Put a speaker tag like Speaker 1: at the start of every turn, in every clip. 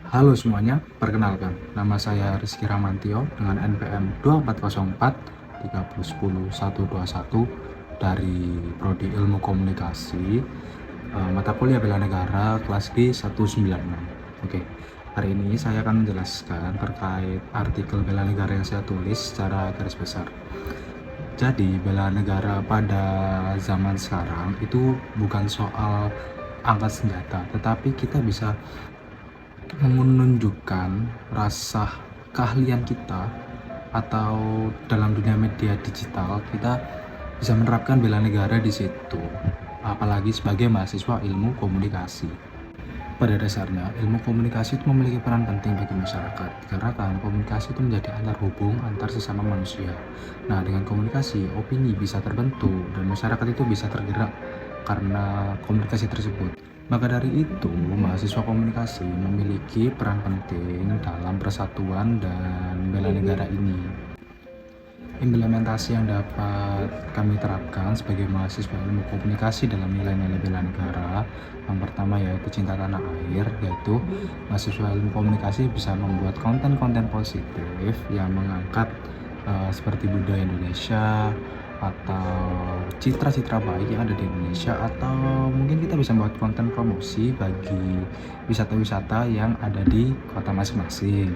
Speaker 1: Halo semuanya, perkenalkan, nama saya Rizky Ramantio dengan NPM 2404 3010 121 dari Prodi Ilmu Komunikasi, mata kuliah Bela Negara kelas G 196. Oke, hari ini saya akan menjelaskan terkait artikel Bela Negara yang saya tulis secara garis besar. Jadi bela negara pada zaman sekarang itu bukan soal angkat senjata, tetapi kita bisa menunjukkan rasa keahlian kita, atau dalam dunia media digital kita bisa menerapkan bela negara di situ, apalagi sebagai mahasiswa ilmu komunikasi. Pada dasarnya, ilmu komunikasi itu memiliki peran penting bagi masyarakat, karena kan komunikasi itu menjadi antar hubung antar sesama manusia. Nah, dengan komunikasi, opini bisa terbentuk dan masyarakat itu bisa tergerak karena komunikasi tersebut. Maka dari itu, mahasiswa komunikasi memiliki peran penting dalam persatuan dan bela negara ini. Implementasi yang dapat kami terapkan sebagai mahasiswa ilmu komunikasi dalam nilai-nilai bela negara, yang pertama yaitu cinta tanah air, yaitu mahasiswa ilmu komunikasi bisa membuat konten-konten positif yang mengangkat seperti budaya Indonesia atau citra-citra baik yang ada di Indonesia, atau mungkin kita bisa membuat konten promosi bagi wisata-wisata yang ada di kota masing-masing.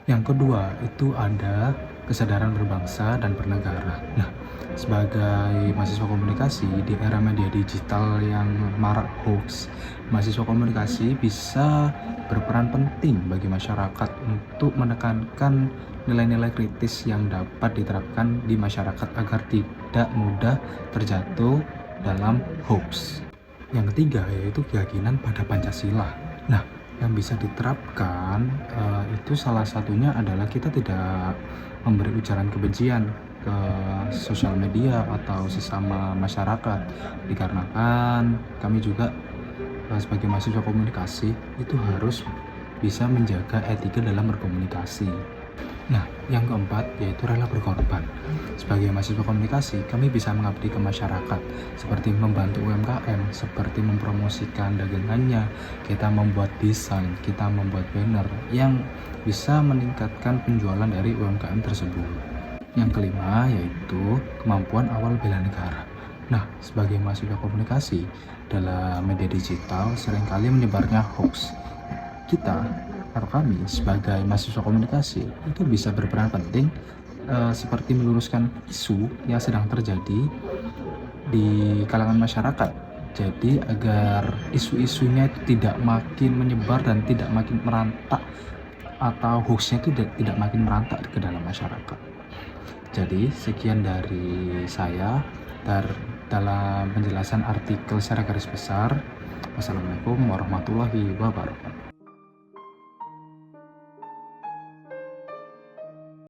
Speaker 1: Yang kedua, itu ada kesadaran berbangsa dan bernegara. Nah, sebagai mahasiswa komunikasi di era media digital yang marak hoax, mahasiswa komunikasi bisa berperan penting bagi masyarakat untuk menekankan nilai-nilai kritis yang dapat diterapkan di masyarakat agar tidak mudah terjatuh dalam hoax. Yang ketiga yaitu keyakinan pada Pancasila. Nah, yang bisa diterapkan itu salah satunya adalah kita tidak memberi ujaran kebencian ke sosial media atau sesama masyarakat, dikarenakan kami juga sebagai mahasiswa komunikasi itu harus bisa menjaga etika dalam berkomunikasi. Nah, yang keempat yaitu rela berkorban. Sebagai mahasiswa komunikasi, kami bisa mengabdi ke masyarakat, seperti membantu UMKM, seperti mempromosikan dagangannya, kita membuat desain, kita membuat banner yang bisa meningkatkan penjualan dari UMKM tersebut. Yang kelima yaitu kemampuan awal bela negara. Nah, sebagai mahasiswa komunikasi dalam media digital seringkali menyebarnya hoax. Kita atau kami sebagai mahasiswa komunikasi itu bisa berperan penting seperti meluruskan isu yang sedang terjadi di kalangan masyarakat. Jadi agar isu-isunya itu tidak makin menyebar dan tidak makin merantak, atau hoaxnya itu tidak makin merantak ke dalam masyarakat. Jadi sekian dari saya dalam penjelasan artikel secara garis besar. Wassalamualaikum warahmatullahi wabarakatuh.